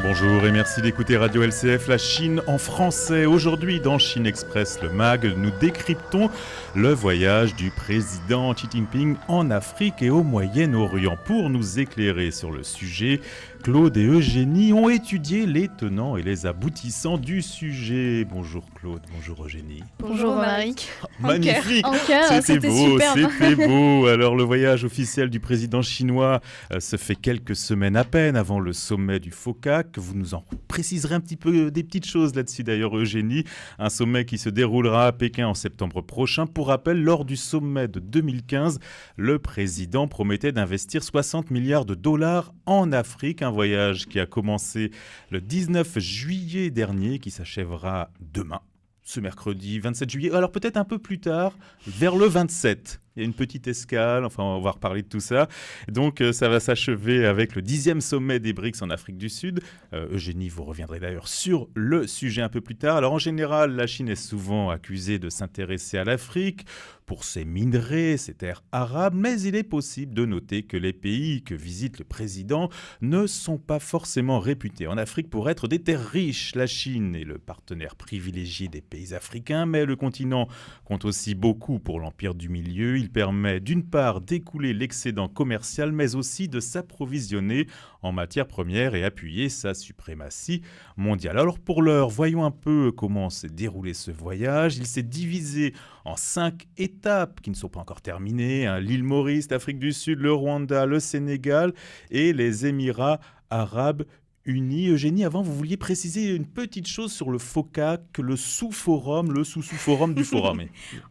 Bonjour et merci d'écouter Radio LCF, la Chine en français. Aujourd'hui, dans Chine Express, le MAG, nous décryptons le voyage du président Xi Jinping en Afrique et au Moyen-Orient. Pour nous éclairer sur le sujet, Claude et Eugénie ont étudié les tenants et les aboutissants du sujet. Bonjour Claude, bonjour Eugénie. Bonjour Romaric. Magnifique, en cœur, c'était beau, superbe. c'était beau. Alors le voyage officiel du président chinois se fait quelques semaines à peine avant le sommet du FOCAC. Vous nous en préciserez un petit peu des petites choses là-dessus d'ailleurs Eugénie. Un sommet qui se déroulera à Pékin en septembre prochain. Pour rappel, lors du sommet de 2015, le président promettait d'investir 60 milliards de dollars en Afrique. Un voyage qui a commencé le 19 juillet dernier, qui s'achèvera demain, ce mercredi 27 juillet. Alors peut-être un peu plus tard, vers le 27. Il y a une petite escale, enfin on va reparler de tout ça. Donc ça va s'achever avec le 10e sommet des BRICS en Afrique du Sud. Eugénie, vous reviendrez d'ailleurs sur le sujet un peu plus tard. Alors en général, la Chine est souvent accusée de s'intéresser à l'Afrique pour ses minerais, ses terres arabes, mais il est possible de noter que les pays que visite le président ne sont pas forcément réputés en Afrique pour être des terres riches. La Chine est le partenaire privilégié des pays africains, mais le continent compte aussi beaucoup pour l'Empire du Milieu. Il permet d'une part d'écouler l'excédent commercial, mais aussi de s'approvisionner en matières premières et appuyer sa suprématie mondiale. Alors pour l'heure, voyons un peu comment s'est déroulé ce voyage. Il s'est divisé en 5 étapes qui ne sont pas encore terminées. L'île Maurice, l'Afrique du Sud, le Rwanda, le Sénégal et les Émirats arabes unis. Eugénie, avant, vous vouliez préciser une petite chose sur le FOCAC, le sous-forum, le sous-sous-forum du forum.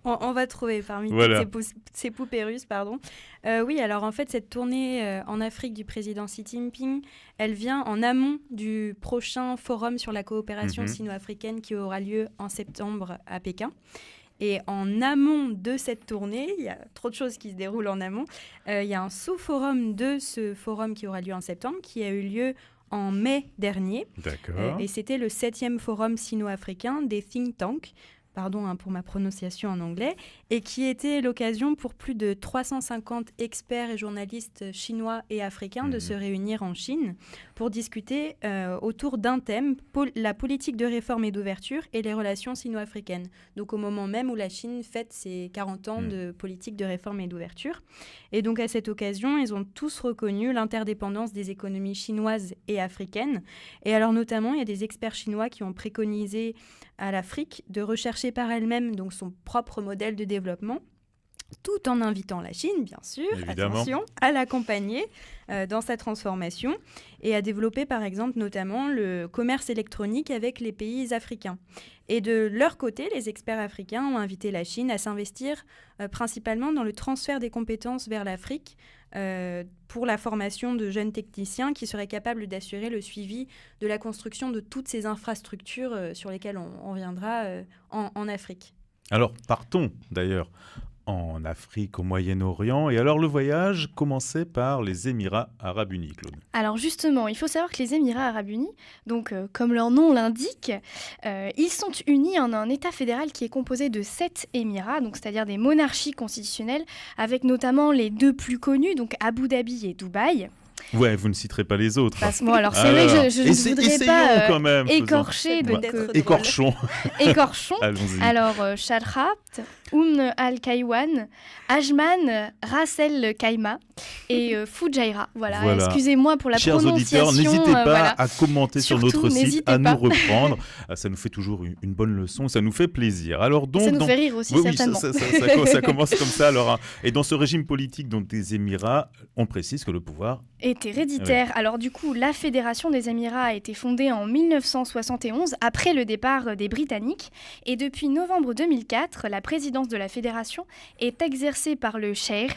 On va trouver parmi ces poupées russes. Oui, alors en fait, cette tournée en Afrique du président Xi Jinping, elle vient en amont du prochain forum sur la coopération sino-africaine qui aura lieu en septembre à Pékin. Et en amont de cette tournée, il y a trop de choses qui se déroulent en amont, il y a un sous-forum de ce forum qui aura lieu en septembre, qui a eu lieu en mai dernier. D'accord. Et c'était le 7e forum sino-africain des think tanks, pardon pour ma prononciation en anglais, et qui était l'occasion pour plus de 350 experts et journalistes chinois et africains de se réunir en Chine pour discuter autour d'un thème, la politique de réforme et d'ouverture et les relations sino-africaines. Donc au moment même où la Chine fête ses 40 ans de politique de réforme et d'ouverture. Et donc à cette occasion, ils ont tous reconnu l'interdépendance des économies chinoises et africaines. Et alors notamment, il y a des experts chinois qui ont préconisé à l'Afrique de rechercher par elle-même donc son propre modèle de développement, tout en invitant la Chine, bien sûr, attention, à l'accompagner dans sa transformation et à développer, par exemple, notamment le commerce électronique avec les pays africains. Et de leur côté, les experts africains ont invité la Chine à s'investir principalement dans le transfert des compétences vers l'Afrique pour la formation de jeunes techniciens qui seraient capables d'assurer le suivi de la construction de toutes ces infrastructures sur lesquelles on reviendra en Afrique. Alors, partons d'ailleurs en Afrique, au Moyen-Orient. Et alors, le voyage commençait par les Émirats arabes unis, Claude. Alors justement, il faut savoir que les Émirats arabes unis, donc comme leur nom l'indique, ils sont unis en un État fédéral qui est composé de 7 Émirats, donc c'est-à-dire des monarchies constitutionnelles, avec notamment les 2 plus connus, donc Abu Dhabi et Dubaï. Ouais, vous ne citerai pas les autres. Bon, alors c'est vrai que je ne voudrais pas quand même, écorcher. Écorchons. Allons-y. Alors, Sharhat, Al-Kaiwan, Ajman, Ras El Khaimah et Fujairah. Voilà. Excusez-moi pour la Chers prononciation. Chers auditeurs, n'hésitez pas à commenter Surtout, sur notre site, à nous reprendre. Ça nous fait toujours une bonne leçon, ça nous fait plaisir. Alors, donc, ça nous fait rire aussi, certainement. Ça commence comme ça. Alors, et dans ce régime politique donc, des Émirats, on précise que le pouvoir est héréditaire. Oui. Alors du coup, la Fédération des Émirats a été fondée en 1971, après le départ des Britanniques. Et depuis novembre 2004, la présidence de la Fédération est exercée par le cheikh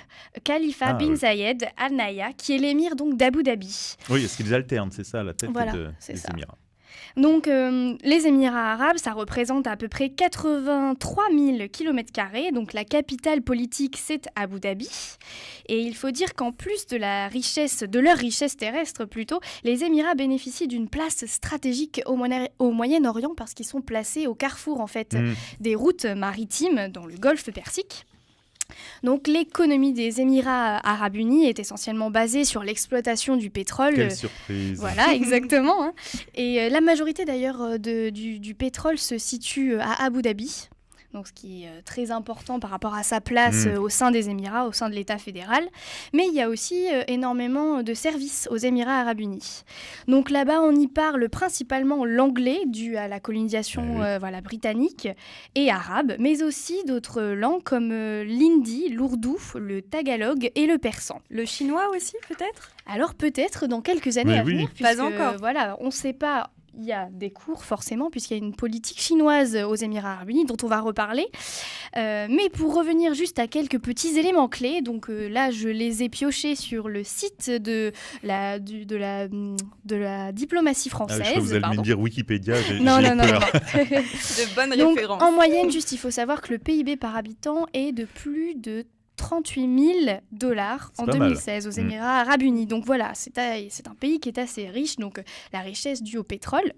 Khalifa bin Zayed Al Nahyan, qui est l'émir donc d'Abu Dhabi. Oui, est-ce qu'ils alternent, c'est ça, la tête des Émirats. Donc, les Émirats arabes, ça représente à peu près 83 000 km². Donc, la capitale politique, c'est Abu Dhabi. Et il faut dire qu'en plus de leur richesse terrestre plutôt, les Émirats bénéficient d'une place stratégique au Moyen-Orient parce qu'ils sont placés au carrefour, en fait, des routes maritimes dans le golfe Persique. Donc l'économie des Émirats arabes unis est essentiellement basée sur l'exploitation du pétrole. Quelle surprise. Voilà, exactement. Hein. Et la majorité d'ailleurs du pétrole se situe à Abu Dhabi. Donc, ce qui est très important par rapport à sa place au sein des Émirats, au sein de l'État fédéral. Mais il y a aussi énormément de services aux Émirats arabes unis. Donc là-bas, on y parle principalement l'anglais, dû à la colonisation britannique et arabe, mais aussi d'autres langues comme l'hindi, l'ourdou, le tagalog et le persan. Le chinois aussi, peut-être ? Alors peut-être dans quelques années à venir, puisque pas encore. Voilà, on ne sait pas. Il y a des cours forcément, puisqu'il y a une politique chinoise aux Émirats arabes unis dont on va reparler. Mais pour revenir juste à quelques petits éléments clés, donc là je les ai piochés sur le site de la diplomatie française. Je crois que vous allez me dire Wikipédia, j'ai non. peur. De bonnes donc, références. En moyenne, juste il faut savoir que le PIB par habitant est de plus de 38 000 $ en 2016 aux Émirats arabes unis. Donc voilà, c'est un pays qui est assez riche, donc la richesse due au pétrole.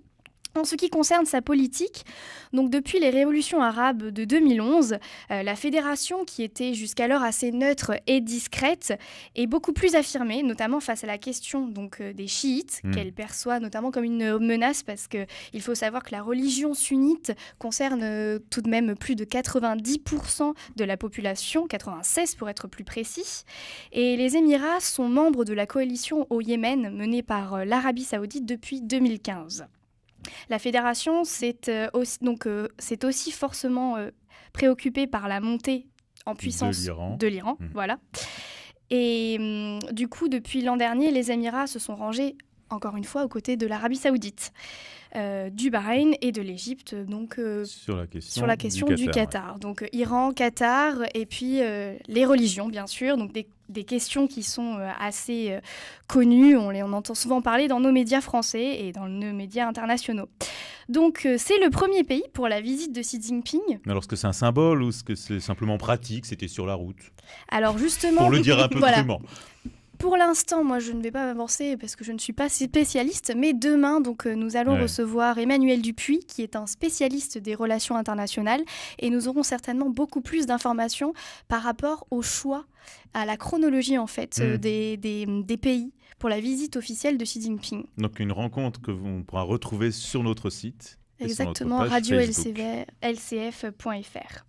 En ce qui concerne sa politique, donc depuis les révolutions arabes de 2011, la fédération, qui était jusqu'alors assez neutre et discrète, est beaucoup plus affirmée, notamment face à la question donc, des chiites, qu'elle perçoit notamment comme une menace, parce qu'il faut savoir que la religion sunnite concerne tout de même plus de 90% de la population, 96% pour être plus précis. Et les Émirats sont membres de la coalition au Yémen menée par l'Arabie saoudite depuis 2015. La fédération s'est aussi forcément préoccupée par la montée en puissance de l'Iran. Voilà. Et du coup, depuis l'an dernier, les Émirats se sont rangés, encore une fois, aux côtés de l'Arabie saoudite, du Bahreïn et de l'Égypte, donc sur la question du Qatar. Ouais. Donc Iran, Qatar, et puis les religions, bien sûr, donc des questions qui sont assez connues, on entend souvent parler dans nos médias français et dans nos médias internationaux. Donc c'est le premier pays pour la visite de Xi Jinping. Mais alors, est-ce que c'est un symbole ou est-ce que c'est simplement pratique, c'était sur la route ? Alors justement... Pour le dire un peu crûment. Pour l'instant, moi, je ne vais pas m'avancer parce que je ne suis pas spécialiste, mais demain, donc, nous allons recevoir Emmanuel Dupuis, qui est un spécialiste des relations internationales, et nous aurons certainement beaucoup plus d'informations par rapport au choix, à la chronologie, en fait, des pays pour la visite officielle de Xi Jinping. Donc, une rencontre que l'on pourra retrouver sur notre site. Exactement, radio-lcf.fr.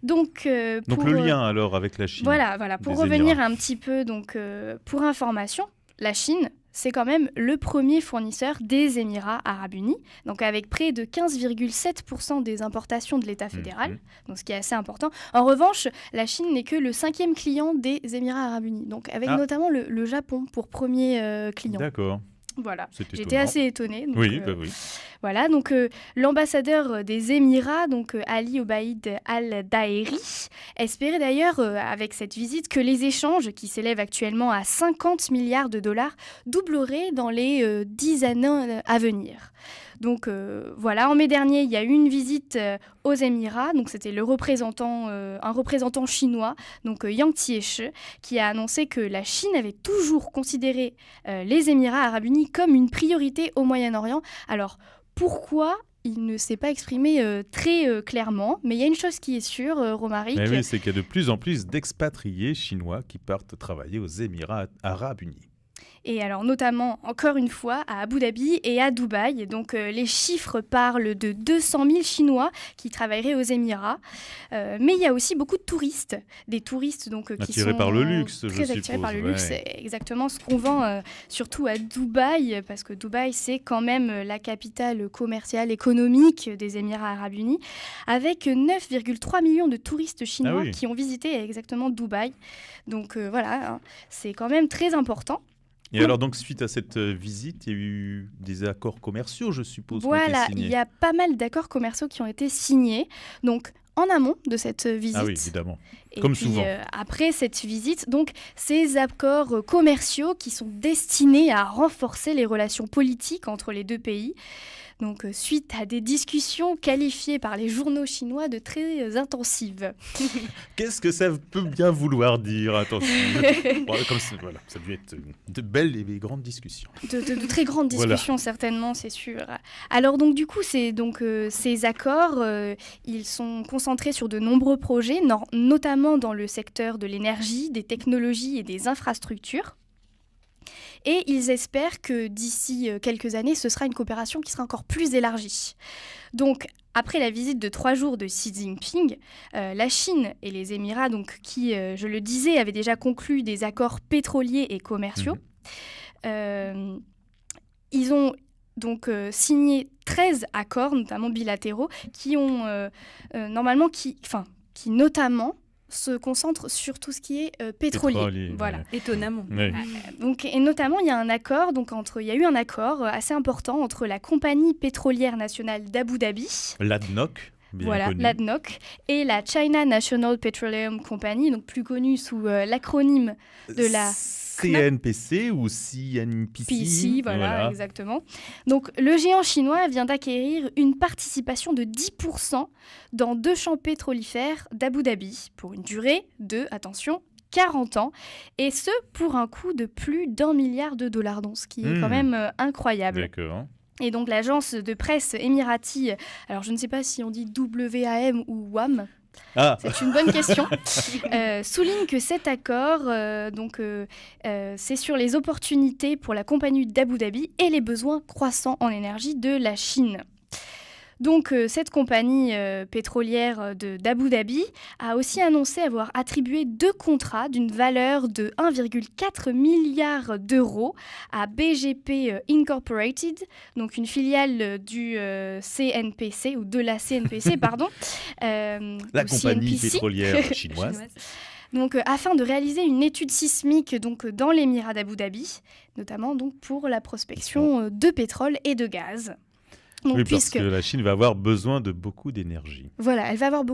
Donc le lien alors avec la Chine. Voilà. Pour revenir un petit peu, donc pour information, la Chine, c'est quand même le premier fournisseur des Émirats arabes unis, donc avec près de 15,7% des importations de l'État fédéral, donc ce qui est assez important. En revanche, la Chine n'est que le 5e client des Émirats arabes unis, donc avec notamment le Japon pour premier client. D'accord. Voilà, j'étais assez étonnée. Donc, oui. Voilà, donc l'ambassadeur des Émirats, donc Ali Obaïd Al-Daeri, espérait d'ailleurs avec cette visite que les échanges, qui s'élèvent actuellement à 50 milliards de dollars, doubleraient dans les 10 années à venir. Donc voilà, en mai dernier, il y a eu une visite aux Émirats, donc c'était un représentant chinois, donc Yang Jiechi, qui a annoncé que la Chine avait toujours considéré les Émirats arabes unis comme une priorité au Moyen-Orient. Alors pourquoi ? Il ne s'est pas exprimé très clairement, mais il y a une chose qui est sûre, Romaric. Oui, c'est qu'il y a de plus en plus d'expatriés chinois qui partent travailler aux Émirats arabes unis. Et alors notamment, encore une fois, à Abu Dhabi et à Dubaï. Donc les chiffres parlent de 200 000 Chinois qui travailleraient aux Émirats. Mais il y a aussi beaucoup de touristes. Des touristes donc, qui sont par le luxe, très attirés par le luxe. C'est exactement ce qu'on vend surtout à Dubaï, parce que Dubaï, c'est quand même la capitale commerciale économique des Émirats arabes unis, avec 9,3 millions de touristes chinois qui ont visité exactement Dubaï. Donc voilà, hein, c'est quand même très important. Et alors, donc, suite à cette visite, il y a eu des accords commerciaux, je suppose, voilà, qui ont été signés. Il y a pas mal d'accords commerciaux qui ont été signés. Donc, en amont de cette visite. Ah oui, évidemment. Et comme puis, souvent. Après cette visite, donc, ces accords commerciaux qui sont destinés à renforcer les relations politiques entre les deux pays. Donc, suite à des discussions qualifiées par les journaux chinois de très intensives. Qu'est-ce que ça peut bien vouloir dire? Attention. Voilà, ça a dû être de belles et grandes discussions. De très grandes discussions, certainement, c'est sûr. Alors, donc, du coup, ces accords, ils sont concentrés sur de nombreux projets, notamment dans le secteur de l'énergie, des technologies et des infrastructures. Et ils espèrent que d'ici quelques années, ce sera une coopération qui sera encore plus élargie. Donc, après la visite de 3 jours de Xi Jinping, la Chine et les Émirats, donc, qui, je le disais, avaient déjà conclu des accords pétroliers et commerciaux, ils ont donc signé 13 accords, notamment bilatéraux, qui ont qui notamment se concentre sur tout ce qui est pétrolier. Voilà. Ouais. Étonnamment. Oui. Donc, et notamment, il y a eu un accord assez important entre la compagnie pétrolière nationale d'Abu Dhabi, l'ADNOC, bien connu. l'ADNOC, et la China National Petroleum Company, donc plus connue sous l'acronyme de la CNPC ou CNPC. PC, voilà, exactement. Donc, le géant chinois vient d'acquérir une participation de 10% dans 2 champs pétrolifères d'Abu Dhabi pour une durée de, attention, 40 ans, et ce, pour un coût de plus d'$1 milliard, donc ce qui est quand même incroyable. D'accord. Et donc, l'agence de presse émirati, alors je ne sais pas si on dit WAM ou WAM, c'est une bonne question, souligne que cet accord, c'est sur les opportunités pour la compagnie d'Abu Dhabi et les besoins croissants en énergie de la Chine. Donc, cette compagnie pétrolière d'Abu Dhabi a aussi annoncé avoir attribué 2 contrats d'une valeur de 1,4 milliard d'euros à BGP Incorporated, donc une filiale du CNPC, ou de la CNPC, pardon. La compagnie CNPC. Pétrolière chinoise. Donc, afin de réaliser une étude sismique dans l'émirat d'Abu Dhabi, notamment donc, pour la prospection de pétrole et de gaz. Donc, oui, parce que la Chine va avoir besoin de beaucoup d'énergie. Voilà, elle va avoir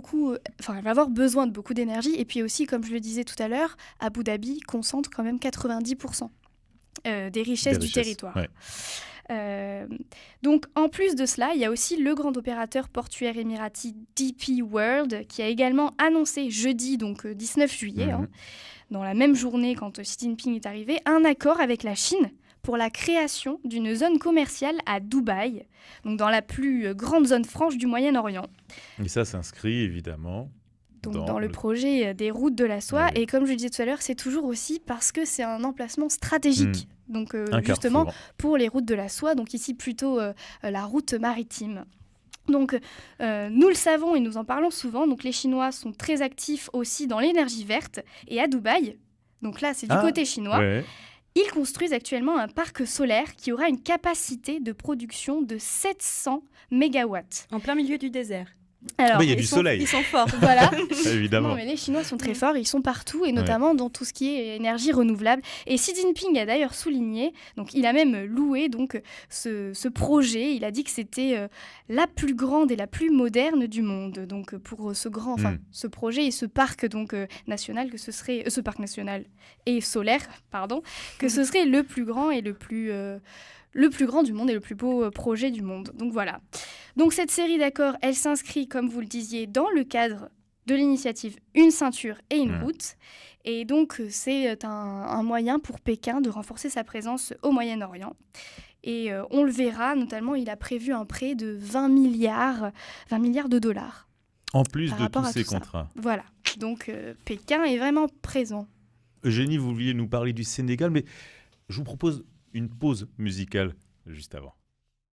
besoin de beaucoup d'énergie. Et puis aussi, comme je le disais tout à l'heure, Abu Dhabi concentre quand même 90% des richesses du territoire. Ouais. Donc, en plus de cela, il y a aussi le grand opérateur portuaire émirati DP World qui a également annoncé jeudi, donc 19 juillet, dans la même journée quand Xi Jinping est arrivé, un accord avec la Chine pour la création d'une zone commerciale à Dubaï, donc dans la plus grande zone franche du Moyen-Orient. Et ça s'inscrit évidemment dans le projet des routes de la soie. Oui. Et comme je le disais tout à l'heure, c'est toujours aussi parce que c'est un emplacement stratégique. Donc justement pour les routes de la soie, donc ici plutôt la route maritime. Donc, nous le savons et nous en parlons souvent, donc les Chinois sont très actifs aussi dans l'énergie verte. Et à Dubaï, donc là c'est du côté chinois, ils construisent actuellement un parc solaire qui aura une capacité de production de 700 mégawatts. En plein milieu du désert. Alors, il y a du soleil. Ils sont forts. Voilà. Évidemment. Non, mais les Chinois sont très forts, ils sont partout, et notamment dans tout ce qui est énergie renouvelable. Et Xi Jinping a d'ailleurs souligné, donc il a même loué donc, ce projet, il a dit que c'était la plus grande et la plus moderne du monde. Donc pour ce projet et ce parc donc, national, que ce serait, ce parc national et solaire, pardon, que ce serait le plus grand et le plus grand du monde et le plus beau projet du monde. Donc voilà. Donc cette série d'accords, elle s'inscrit, comme vous le disiez, dans le cadre de l'initiative Une ceinture et une route. Et donc c'est un moyen pour Pékin de renforcer sa présence au Moyen-Orient. Et on le verra, notamment, il a prévu un prêt de 20 milliards de dollars. En plus de tous ces contrats. Voilà. Donc Pékin est vraiment présent. Eugénie, vous vouliez nous parler du Sénégal, mais je vous propose une pause musicale juste avant.